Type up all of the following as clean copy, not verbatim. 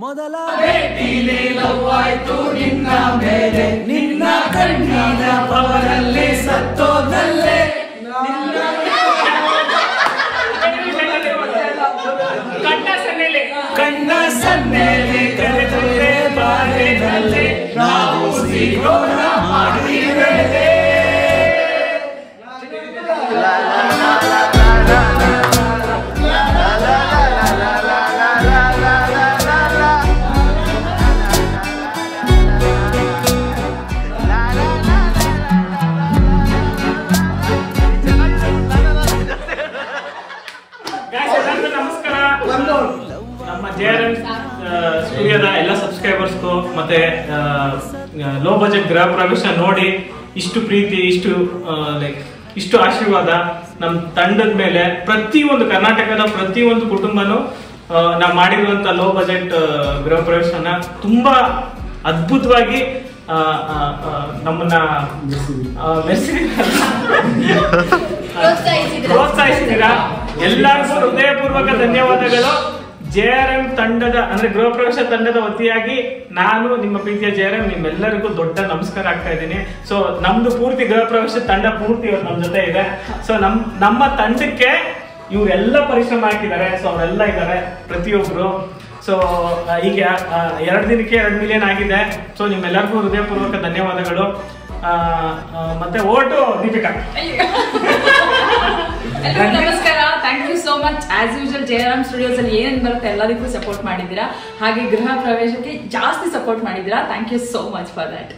ಮೊದಲ ಭೇಟಿಲಿ ಲವ್ ಆಯ್ತು ನಿನ್ನ ಮೇಲೆ, ನಿನ್ನ ಕಣ್ಣಿನ ಪವರಲ್ಲಿ ಸತ್ತೋದಲ್ಲೇ ಕಣ್ಣ ಸನ್ನೆಲೆ ಕರೆದರೆ ಬಾರಿನಲ್ಲಿ ನಾವು ಸಿಗೋಣ ಮಾಡಿದರೆ ನಮ್ಮ JRM ಸ್ಟುಡಿಯೋದ ಎಲ್ಲ ಸಬ್ಸ್ಕ್ರೈಬರ್ಸ್ಗೂ ಮತ್ತೆ ಲೋ ಬಜೆಟ್ ಗೃಹ ಪ್ರವೇಶ ನೋಡಿ ಇಷ್ಟು ಪ್ರೀತಿ, ಇಷ್ಟು ಆಶೀರ್ವಾದ ನಮ್ಮ ತಂಡದ ಮೇಲೆ, ಪ್ರತಿಯೊಂದು ಕರ್ನಾಟಕದ ಪ್ರತಿಯೊಂದು ಕುಟುಂಬನೂ ನಾವು ಮಾಡಿರುವಂತ ಲೋ ಬಜೆಟ್ ಗೃಹ ಪ್ರವೇಶನ ತುಂಬಾ ಅದ್ಭುತವಾಗಿ ನಮ್ಮನ್ನ ಪ್ರೋತ್ಸಾಹಿಸಿದ್ದೀರಾ. ಎಲ್ಲರಿಗೂ ಹೃದಯಪೂರ್ವಕ ಧನ್ಯವಾದಗಳು. JRM ತಂಡದ ಅಂದ್ರೆ ಗೃಹ ಪ್ರವೇಶ ತಂಡದ ವತಿಯಾಗಿ ನಾನು ನಿಮ್ಮ ಪ್ರೀತಿಯ JRM ನಿಮ್ಮೆಲ್ಲರಿಗೂ ದೊಡ್ಡ ನಮಸ್ಕಾರ ಆಗ್ತಾ ಇದ್ದೀನಿ. ಸೊ ನಮ್ದು ಪೂರ್ತಿ ಗೃಹ ಪ್ರವೇಶ ತಂಡ ಪೂರ್ತಿ ಇವತ್ತು ನಮ್ಮ ಜೊತೆ ಇದೆ. ಸೊ ನಮ್ಮ ತಂಡಕ್ಕೆ ಇವರೆಲ್ಲ ಪರಿಶ್ರಮ ಹಾಕಿದ್ದಾರೆ. ಸೊ ಅವರೆಲ್ಲ ಇದ್ದಾರೆ ಪ್ರತಿಯೊಬ್ರು. ಸೊ ಈಗ 2 ದಿನಕ್ಕೆ 2 ಮಿಲಿಯನ್ ಆಗಿದೆ. ಸೊ ನಿಮ್ಮೆಲ್ಲರಿಗೂ ಹೃದಯಪೂರ್ವಕ ಧನ್ಯವಾದಗಳು. ಮತ್ತೆ ಓಟು ದೀಪಿಕಾ. ನಮಸ್ಕಾರ, thank you so much. As usual JRM studios ಅಲ್ಲಿ ಏನೇನ್ ಬರುತ್ತೆ ಎಲ್ಲದಕ್ಕೂ ಸಪೋರ್ಟ್ ಮಾಡಿದ್ದೀರಾ, ಹಾಗೆ ಗೃಹ ಪ್ರವೇಶಕ್ಕೆ ಜಾಸ್ತಿ ಸಪೋರ್ಟ್ ಮಾಡಿದ್ದೀರಾ. Thank you so much for that.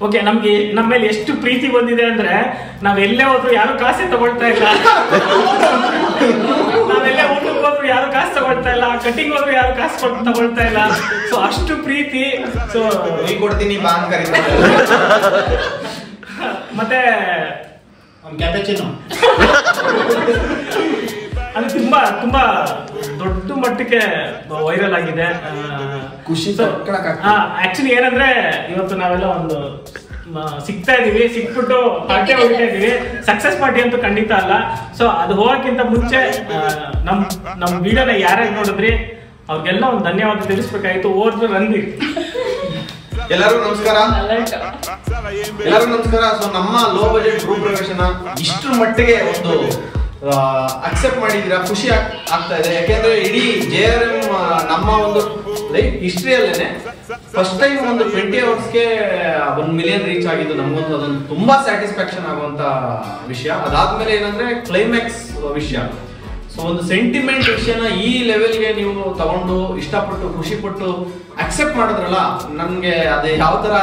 Okay, ನಮ್ಗೆ ನಮ್ಮ ಮೇಲೆ ಎಷ್ಟು ಪ್ರೀತಿ ಬಂದಿದೆ ಅಂದ್ರೆ ನಾವ್ ಎಲ್ಲೇ ಹೋದ್ರು ಯಾರು ಕಾಸೇ ತಗೊಳ್ತಾ ಇಲ್ಲ. ನಾವೆಲ್ಲೇ ಊಟಕ್ಕೆ ಹೋದ್ರು ಯಾರು ಕಾಸು ತಗೊಳ್ತಾ ಇಲ್ಲ, ಕಟಿಂಗ್ ಹೋದ್ರು ಯಾರು ಕಾಸು ತಗೊಳ್ತಾ ಇಲ್ಲ. ಸೊ ಅಷ್ಟು ಪ್ರೀತಿ. ಸೊ ಕೊಡ್ತೀನಿ ಬಾ ಅಂತ ಕರೀತಾರೆ. ಮತ್ತೆ ಕ್ಯಾಪೆಚಿನೋ ಅದು ತುಂಬಾ ದೊಡ್ಡ ಮಟ್ಟಕ್ಕೆ ವೈರಲ್ ಆಗಿದೆ. ಖುಷಿ. ಆಕ್ಚುಲಿ ಏನಂದ್ರೆ ಇವತ್ತು ನಾವೆಲ್ಲ ಒಂದು ಸಿಗ್ತಾ ಇದೀವಿ, ಸಿಕ್ಬಿಟ್ಟು ಪಾರ್ಟಿ ಹೊಡಿತಾ ಇದೀವಿ. ಸಕ್ಸಸ್ ಪಾರ್ಟಿ ಅಂತೂ ಖಂಡಿತ ಅಲ್ಲ. ಸೊ ಅದು ಹೋಗಕ್ಕಿಂತ ಮುಂಚೆ ನಮ್ ವಿಡಿಯೋನ ಯಾರ್ಯಾರು ನೋಡಿದ್ರಿ ಅವ್ರಿಗೆಲ್ಲ ಒಂದು ಧನ್ಯವಾದ ತಿಳಿಸ್ಬೇಕಾಗಿತ್ತು. ಓದ್ರು ರಂದಿ ಎಲ್ಲರೂ ನಮಸ್ಕಾರ. ಸೊ ನಮ್ಮ ಲೋ ಬಜೆಟ್ ಗೃಹ ಪ್ರವೇಶನ ಇಷ್ಟರ ಮಟ್ಟಿಗೆ ಒಂದು ಅಕ್ಸೆಪ್ಟ್ ಮಾಡಿದೀರಾ, ಖುಷಿ ಆಗ್ತಾ ಇದೆ. ಯಾಕೆಂದ್ರೆ ಇಡೀ JRM ನಮ್ಮ ಒಂದು ಲೈಫ್ ಹಿಸ್ಟ್ರಿಯಲ್ಲೇನೆ ಫಸ್ಟ್ ಟೈಮ್ ಒಂದು 20 ಅವರ್ಸ್ಗೆ 1 ಮಿಲಿಯನ್ ರೀಚ್ ಆಗಿದ್ದು ನಮಗಂತೂ ಅದೊಂದು ತುಂಬಾ ಸ್ಯಾಟಿಸ್ಫ್ಯಾಕ್ಷನ್ ಆಗುವಂತ ವಿಷಯ. ಅದಾದ್ಮೇಲೆ ಏನಂದ್ರೆ ಕ್ಲೈಮ್ಯಾಕ್ಸ್ ವಿಷಯ. ಸೊ ಒಂದು ಸೆಂಟಿಮೆಂಟ್ ವಿಷಯನ ಈ ಲೆವೆಲ್ಗೆ ನೀವು ತಗೊಂಡು ಇಷ್ಟಪಟ್ಟು ಖುಷಿ ಪಟ್ಟು ಅಕ್ಸೆಪ್ಟ್ ಮಾಡಿದ್ರಲ್ಲ, ನನ್ಗೆ ಅದೇ ಯಾವ ತರ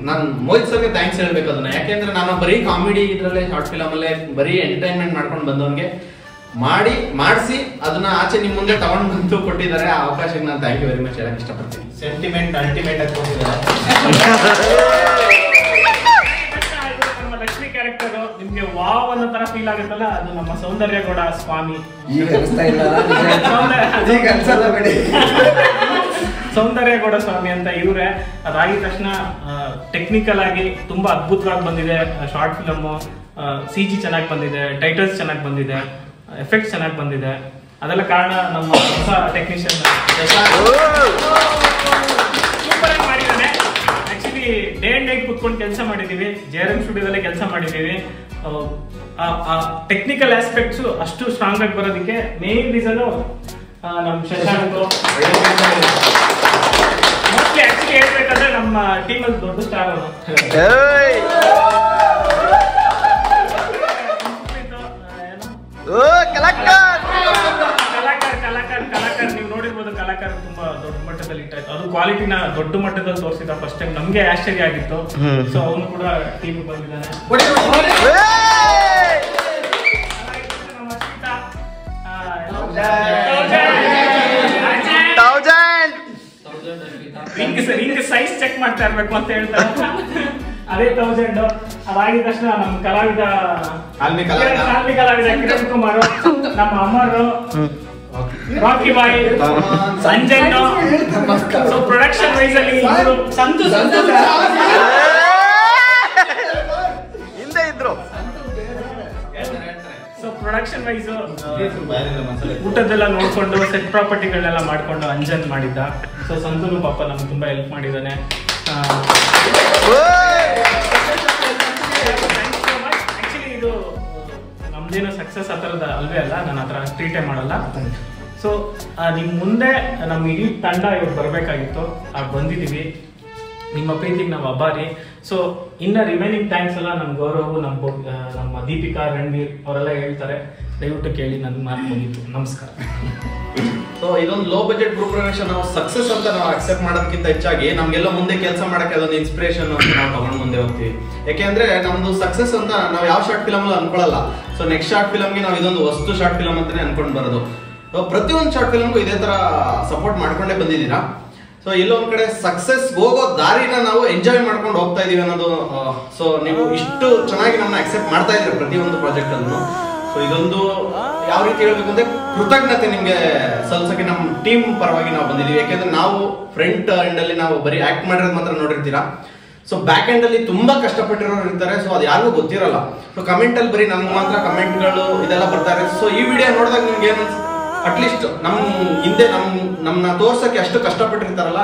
ನಾನು ಮೋಹಿತ್ ಸರ್ಗೆ ಥ್ಯಾಂಕ್ಸ್ ಹೇಳ್ಬೇಕು ಅದನ್ನ. ಯಾಕೆಂದ್ರೆ ನಾನು ಬರೀ ಕಾಮಿಡಿ ಇದ್ರಲ್ಲೇ ಶಾರ್ಟ್ ಫಿಲಮ್ ಅಲ್ಲೇ ಬರೀ ಎಂಟರ್ಟೈನ್ಮೆಂಟ್ ಮಾಡ್ಕೊಂಡು ಬಂದವನ್ಗೆ ಮಾಡಿಸಿ ಅದನ್ನ ಆಚೆ ನಿಮ್ ಮುಂದೆ ತಗೊಂಡು ಬಂದು ಕೊಟ್ಟಿದ್ದಾರೆ. ಆ ಅವಕಾಶಕ್ಕೆ ನಾನು ಥ್ಯಾಂಕ್ ಯು ವೆರಿ ಮಚ್ ಹೇಳಕ್ ಇಷ್ಟಪಡ್ತೀನಿ. ಸೆಂಟಿಮೆಂಟ್ ಅಲ್ಟಿಮೇಟ್ ಆಗಿ ಕೊಟ್ಟಿದ್ದಾರೆ. ಲಕ್ಷ್ಮಿ ಕ್ಯಾರೆಕ್ಟರ್ ನಿಮ್ಗೆ ವಾವ್ ಅನ್ನೋ ತರ ಫೀಲ್ ಆಗುತ್ತಲ್ಲ, ಅದು ನಮ್ಮ ಸೌಂದರ್ಯಗೌಡ ಸ್ವಾಮಿ. ಸೌಂದರ್ಯಗೌಡ ಸ್ವಾಮಿ ಅಂತ ಇವ್ರೆ. ಅದಾಗಿದ ತಕ್ಷಣ ಟೆಕ್ನಿಕಲ್ ಆಗಿ ತುಂಬಾ ಅದ್ಭುತವಾಗಿ ಬಂದಿದೆ ಶಾರ್ಟ್ ಫಿಲಮ್. CG ಚೆನ್ನಾಗಿ ಬಂದಿದೆ, ಟೈಟಲ್ಸ್ ಚೆನ್ನಾಗಿ ಬಂದಿದೆ, ಎಫೆಕ್ಟ್ಸ್ ಚೆನ್ನಾಗಿ ಬಂದಿದೆ. ಅದೆಲ್ಲ ಕಾರಣ ನಮ್ಮ ಹೊಸ ಟೆಕ್ನಿಷಿಯನ್ ಸೂಪರ್ ಆಗಿ ಮಾಡಿದ್ದಾನೆ. ಆಕ್ಚುಲಿ ಡೇ ಅಂಡ್ ನೈಟ್ ಕುತ್ಕೊಂಡು ಕೆಲಸ ಮಾಡಿದೀವಿ, JRM ಸ್ಟುಡಿಯೋದಲ್ಲೇ ಕೆಲಸ ಮಾಡಿದೀವಿ. ಟೆಕ್ನಿಕಲ್ ಆಸ್ಪೆಕ್ಟ್ಸ್ ಅಷ್ಟು ಸ್ಟ್ರಾಂಗ್ ಆಗಿ ಬರೋದಕ್ಕೆ ಮೇನ್ ರೀಸನ್ ನಮ್ ಶಶಾಂಕ್. ಮೋಸ್ಟ್ಲಿ ಆಕ್ಚುಲಿ ಹೇಳ್ಬೇಕಂದ್ರೆ ನಮ್ಮ ಟೀಮ್ ಅಲ್ಲಿ ದೊಡ್ಡ ಸ್ಟಾರ್ ಅವರು. ಕಲಾಕಾರ ನೀವು ನೋಡಿರ್ಬೋದು. ಕಲಾಕಾರ ತುಂಬಾ ದೊಡ್ಡ ಮಟ್ಟದಲ್ಲಿ ಇಟ್ಟಾಯ್ತು. ಅದು ಕ್ವಾಲಿಟಿನ ದೊಡ್ಡ ಮಟ್ಟದಲ್ಲಿ ತೋರಿಸಿದ ಫಸ್ಟ್ ಟೈಮ್. ನಮ್ಗೆ ಆಶ್ಚರ್ಯ ಆಗಿತ್ತು. ಸೊ ಅವನು ಕೂಡ ಟೀಮ್ ಬಂದಿದ್ದಾನೆ. ಹಿಂಗ್ ಸೈಜ್ ಚೆಕ್ ಮಾಡ್ತಾ ಇರ್ಬೇಕು ಅಂತ ಹೇಳ್ತಾರೆ. ಅದೇ 1000. ಅದಾಗಿದ ತಕ್ಷಣ ನಮ್ಮ ಕಲಾವಿದ ಕಿರಣ್ ಕುಮಾರ್, ನಮ್ಮ ಅಮರು, ರಾಕಿ ಬಾಯ್, ಸಂಜಯ್. ಸೊ ಪ್ರೊಡಕ್ಷನ್ ವೈಸ್ ಅಲ್ಲಿ ಸಂತು ಹಿಂದೆ ಇದ್ರು. ಸೊ ಪ್ರೊಡಕ್ಷನ್ ವೈಸ್ ಊಟದ್ದೆಲ್ಲ ನೋಡ್ಕೊಂಡು ಸೆಟ್ ಪ್ರಾಪರ್ಟಿಗಳನ್ನೆಲ್ಲ ಮಾಡ್ಕೊಂಡು ಅಂಜನ್ ಮಾಡಿದ್ದ. ಸೊ ಸಂತೂನು ಪಾಪ ನಮ್ಗೆ ತುಂಬಾ ಹೆಲ್ಪ್ ಮಾಡಿದ್ದಾನೆ. ಆಕ್ಚುಲಿ ಇದು ನಮ್ದೇನೋ ಸಕ್ಸಸ್ ಆ ಥರದ ಅಲ್ವೇ ಅಲ್ಲ, ನಾನು ಆ ಥರ ಟ್ರೀಟೇ ಮಾಡಲ್ಲ. ಸೊ ನಿಮ್ ಮುಂದೆ ನಮ್ಮ ಇಡೀ ತಂಡ ಇವ್ರು ಬರಬೇಕಾಗಿತ್ತು, ಬಂದಿದ್ದೀವಿ. ನಿಮ್ಮ ಪ್ರೀತಿಗೆ ನಾವು ಅಭಾರಿ. ಸೊ ಇನ್ನ ರಿಮೈನಿಂಗ್ ಥ್ಯಾಂಕ್ಸ್ ಎಲ್ಲ ನಮ್ಮ ಗೌರವ್, ನಮ್ಮ ದೀಪಿಕಾ, ರಣವೀರ್ ಅವರೆಲ್ಲ ಹೇಳ್ತಾರೆ. ದಯವಿಟ್ಟು ಕೇಳಿ, ನನ್ನ ಮಾತು ಮುಗೀತು. ನಮಸ್ಕಾರ. ಸೊ ಇದೊಂದು ಲೋ ಬಜೆಟ್ ಗೃಹ ಪ್ರವೇಶ ನಾವು ಸಕ್ಸಸ್ ಅಂತ ನಾವು ಅಕ್ಸೆಪ್ಟ್ ಮಾಡೋದಕ್ಕಿಂತ ಹೆಚ್ಚಾಗಿ ನಮ್ಗೆಲ್ಲ ಮುಂದೆ ಕೆಲಸ ಮಾಡಕ್ಕೆ ಅದೊಂದು ಇನ್ಸ್ಪಿರೇಷನ್ ಅಂತ ನಾವು ತಗೊಂಡು ಮುಂದೆ ಹೋಗ್ತೀವಿ. ಯಾಕೆಂದ್ರೆ ನಮ್ದು ಸಕ್ಸಸ್ ಅಂತ ನಾವು ಯಾವ ಶಾರ್ಟ್ ಫಿಲಮ್ ಅಲ್ಲಿ ಅನ್ಕೊಳ್ಳಲ್ಲ. ಸೊ ನೆಕ್ಸ್ಟ್ ಶಾರ್ಟ್ ಫಿಲಮ್ಗೆ ನಾವು ಇದೊಂದು ವಸ್ತು ಶಾರ್ಟ್ ಫಿಲಮ್ ಅಂತಾನೆ ಅನ್ಕೊಂಡು ಬರೋದು. ಪ್ರತಿಯೊಂದು ಶಾರ್ಟ್ ಫಿಲಮ್ಗೂ ಇದೇ ತರ ಸಪೋರ್ಟ್ ಮಾಡ್ಕೊಂಡೇ ಬಂದಿದ್ದೀರಾ. ಸೊ ಇಲ್ಲೊಂದ್ ಕಡೆ ಸಕ್ಸಸ್ ಹೋಗೋ ದಾರಿನ ನಾವು ಎಂಜಾಯ್ ಮಾಡ್ಕೊಂಡು ಹೋಗ್ತಾ ಇದೀವಿ ಅನ್ನೋದು. ಸೊ ನೀವು ಇಷ್ಟು ಚೆನ್ನಾಗಿ ನಮ್ಮನ್ನ ಅಕ್ಸೆಪ್ಟ್ ಮಾಡ್ತಾ ಇದ್ದೀರಾ ಪ್ರತಿಯೊಂದು ಪ್ರಾಜೆಕ್ಟ್ ಅನ್ನು. ಸೊ ಇದೊಂದು ಯಾವ ರೀತಿ ಹೇಳ್ಬೇಕು ಅಂದ್ರೆ ಕೃತಜ್ಞತೆ ನಿಮ್ಗೆ ಸಲ್ಸಕ್ಕೆ ನಮ್ಮ ಟೀಮ್ ಪರವಾಗಿ ನಾವು ಬಂದಿದ್ದೀವಿ. ಯಾಕೆಂದ್ರೆ ನಾವು ಫ್ರಂಟ್ ಎಂಡ್ ಅಲ್ಲಿ ನಾವು ಬರೀ ಆಕ್ಟ್ ಮಾಡಿರೋದು ಮಾತ್ರ ನೋಡಿರ್ತೀರಾ. ಸೊ ಬ್ಯಾಕ್ ಎಂಡ್ ಅಲ್ಲಿ ತುಂಬಾ ಕಷ್ಟಪಟ್ಟಿರೋರು ಇರ್ತಾರೆ. ಸೊ ಅದು ಯಾರಿಗೂ ಗೊತ್ತಿರಲ್ಲ. ಸೊ ಕಮೆಂಟ್ ಅಲ್ಲಿ ಬರೀ ನಮ್ಗೆ ಮಾತ್ರ ಕಮೆಂಟ್ಗಳು ಇದೆಲ್ಲ ಬರ್ತಾರೆ. ಸೊ ಈ ವಿಡಿಯೋ ನೋಡಿದಾಗ ನಿಮ್ಗೆ ಏನು ಅಟ್ಲೀಸ್ಟ್ ನಮ್ ಹಿಂದೆ ನಮ್ನ ತೋರ್ಸಕ್ಕೆ ಅಷ್ಟು ಕಷ್ಟಪಟ್ಟಿರ್ತಾರಲ್ಲ,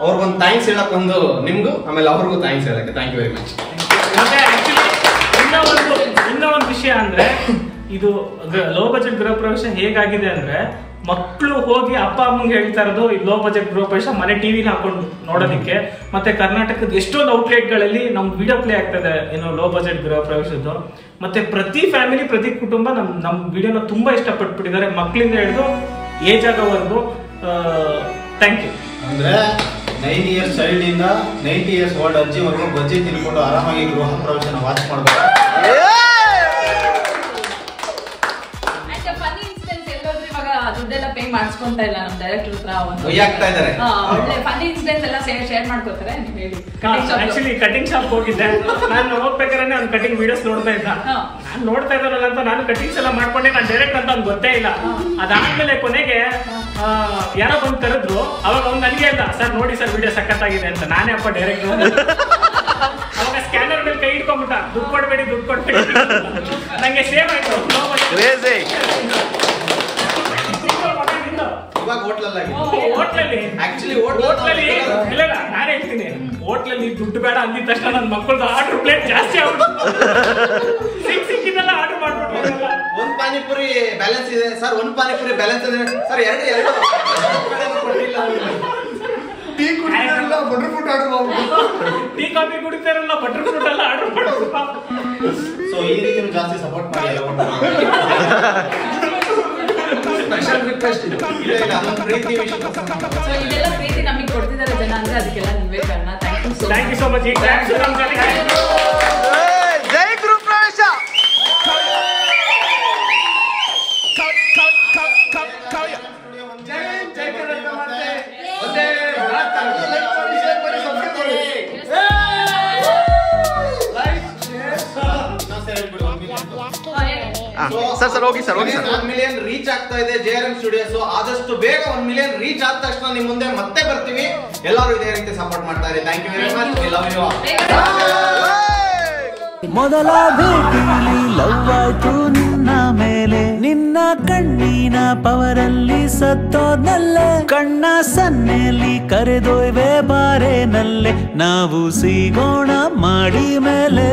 ಅವ್ರಿಗೊಂದು ಥ್ಯಾಂಕ್ಸ್ ಹೇಳಕ್ ಒಂದು ನಿಮ್ಗೂ, ಆಮೇಲೆ ಅವ್ರಿಗೂ ಥ್ಯಾಂಕ್ಸ್ ಹೇಳಕ್ಕೆ ಥ್ಯಾಂಕ್ ಯು ವೆರಿ ಮಚ್. ಮತ್ತೆ ಆಕ್ಚುಲಿ ಇನ್ನೂ ಒಂದು ವಿಷಯ ಅಂದ್ರೆ, ಇದು ಲೋ ಬಜೆಟ್ ಗೃಹ ಪ್ರವೇಶ ಹೇಗಾಗಿದೆ ಅಂದ್ರೆ, ಮಕ್ಕಳು ಹೋಗಿ ಅಪ್ಪ ಅಮ್ಮಂಗೆ ಹೇಳ್ತಾ ಇರೋದು ಈ ಲೋ ಬಜೆಟ್ ಗೃಹ ಪ್ರವೇಶ ಮನೆ ಟಿವಿನ ಹಾಕೊಂಡು ನೋಡೋದಕ್ಕೆ. ಮತ್ತೆ ಕರ್ನಾಟಕದ ಎಷ್ಟೊಂದು ಔಟ್ಲೆಟ್ಗಳಲ್ಲಿ ನಮ್ ವಿಡಿಯೋ ಪ್ಲೇ ಆಗ್ತದೆ ಏನು ಲೋ ಬಜೆಟ್ ಗೃಹ ಪ್ರವೇಶದ್ದು. ಮತ್ತೆ ಪ್ರತಿ ಫ್ಯಾಮಿಲಿ, ಪ್ರತಿ ಕುಟುಂಬ ನಮ್ ವಿಡಿಯೋನ ತುಂಬಾ ಇಷ್ಟಪಟ್ಬಿಟ್ಟಿದ್ದಾರೆ, ಮಕ್ಕಳಿಂದ ಹಿಡಿದು ಏಜ್ ಆಗೋವರೆಗೂ. Thank you. ಅಂದ್ರೆ 9 ಇಯರ್ಸ್ ಚೈಲ್ಡ್ ಇಂದ 90 ಇಯರ್ಸ್ ಓಲ್ಡ್ ಅಜ್ಜಿವರೆಗೂ ಬಜ್ಜಿ ತಿನ್ಕೊಂಡು ಆರಾಮಾಗಿ ಗೃಹ ಪ್ರವೇಶನ ವಾಚ್ ಮಾಡ್ಬೋದು. ದುಡ್ಡೆಲ್ಲ ಪೇ ಮಾಡಿಸ್ಕೊಂತ ಇಲ್ಲ ನಮ್ಮ ಡೈರೆಕ್ಟರ್ ಹತ್ರ. ಒಳ್ಳೆ ಫನ್ನಿ ಇನ್ಸಿಡೆಂಟ್ಸ್ ಎಲ್ಲ ಶೇರ್ ಮಾಡ್ಕೋತಾರೆ. ಆಕ್ಚುಲಿ ಕಟಿಂಗ್ ಶಾಪ್ ಹೋಗಿದ್ದೆ ನಾನು. ಹೋಗ್ಬೇಕಾದ್ರೆ ಅವ್ನು ಕಟಿಂಗ್ ವಿಡಿಯೋಸ್ ನೋಡ್ತಾ ಇದ್ದ. ನಾನು ನೋಡ್ತಾ ಇದ್ದಾರಲ್ಲ ಅಂತ ನಾನು ಕಟಿಂಗ್ಸ್ ಎಲ್ಲ ಮಾಡ್ಕೊಂಡೆ. ನಾನು ಡೈರೆಕ್ಟ್ ಅಂತ ಅವ್ನು ಗೊತ್ತೇ ಇಲ್ಲ. ಅದಾದ್ಮೇಲೆ ಕೊನೆಗೆ ಯಾರೋ ಬಂದು ಕರೆದ್ರು. ಅವಾಗ ಅವ್ನು ನನಗೆ ಇಲ್ಲ, ಸರ್ ನೋಡಿ ಸರ್ ವಿಡಿಯೋ ಸಖತ್ತಾಗಿದೆ ಅಂತ. ನಾನೇ ಅಪ್ಪ ಡೈರೆಕ್ಟ್ ಅವಾಗ ಸ್ಕ್ಯಾನರ್ ಮೇಲೆ ಕೈ ಇಟ್ಕೊಂಡ್ಬಿಟ್ಟ, ದುಡ್ಡು ಕೊಡ್ಬೇಡಿ ದುಡ್ಡು ಕೊಡ್ಬೇಡಿ. ನಂಗೆ ಸೇವ್ ಆಯ್ತು. ನಾನು ಹೇಳ್ತೀನಿ, ಹೋಟ್ಲಲ್ಲಿ ದುಡ್ಡು ಬೇಡ ಅಂದಿದ ತಕ್ಷಣ ನನ್ನ ಮಕ್ಕಳದ್ದು ಆರ್ಡರ್ ಪ್ಲೇಟ್ ಜಾಸ್ತಿ ಆಗ್ಬಿಟ್ಟು ಸಿಕ್ಕಿದ್ದೆಲ್ಲ ಆರ್ಡರ್ ಮಾಡ್ಬಿಟ್ಟು. ಒಂದ್ ಪಾನಿಪುರಿ ಬ್ಯಾಲೆನ್ಸ್ ಇದೆ ಸರ್, ಒಂದ್ ಪಾನಿಪುರಿ ಬ್ಯಾಲೆನ್ಸ್ ಇದೆ ಸರ್, ಎರಡು ಟೀ ಕುಡಿತಾರಲ್ಲ ಬಟರ್ ಫ್ರೂಟ್ ಆರ್ಡರ್ ಮಾಡ್ಬಿಟ್ಟು, ಟೀ ಕಾಫಿ ಕುಡಿತಾರಲ್ಲ ಬಟರ್ ಫ್ರೂಟ್ ಎಲ್ಲ ಆರ್ಡರ್ ಮಾಡೋದು. ಸೊ ಈ ರೀತಿ ಜಾಸ್ತಿ ಸಪೋರ್ಟ್ ಮಾಡಿ. ಸ್ಪೆಷಲ್ ರಿಕ್ವೆಸ್ಟ್ ಇದು. ಪ್ರೀತಿ ಇದೆಲ್ಲ ಪ್ರೀತಿ ನಮಗೆ ಕೊಡ್ತಿದ್ದಾರೆ ಜನ ಅಂದ್ರೆ ಅದಕ್ಕೆಲ್ಲ ನೀವೇ ಕಾರಣ. Thank you so much. ಜೈ ಗೃಹ ಪ್ರವೇಶ. ಸರ್ ಹೋಗಿ ಸರ್ 1 ಮಿಲಿಯನ್ ರೀಚ್ ಆಗ್ತಾ ಇದೆ JRM ಸ್ಟುಡಿಯೋಸ್. ಆದಷ್ಟು ಬೇಗ 1 ಮಿಲಿಯನ್ ರೀಚ್ ಆದ ತಕ್ಷಣ ನಿಮ್ ಮುಂದೆ ಮತ್ತೆ ಬರ್ತೀವಿ. ಎಲ್ಲರೂ ಇದೇ ರೀತಿ ಸಪೋರ್ಟ್ ಮಾಡ್ತಾ ಇರಿ. Thank you very much. We love you. ಮೊದಲ ಭೇಟಿಲಿ ಲವ್ ಆಯ್ತು ನಿನ್ನ ಮೇಲೆ, ನಿನ್ನ ಕಣ್ಣಿನ ಪವರಲ್ಲಿ ಸತ್ತೋದ್ನಲ್ಲೆ, ಕಣ್ಣ ಸನ್ನೆಯಲ್ಲಿ ಕರೆದೊಯ್ವೆ ಬಾರೆ ನಲ್ಲೆ, ನಾವು ಸಿಗೋಣ ಮಾಡಿ ಮೇಲೆ.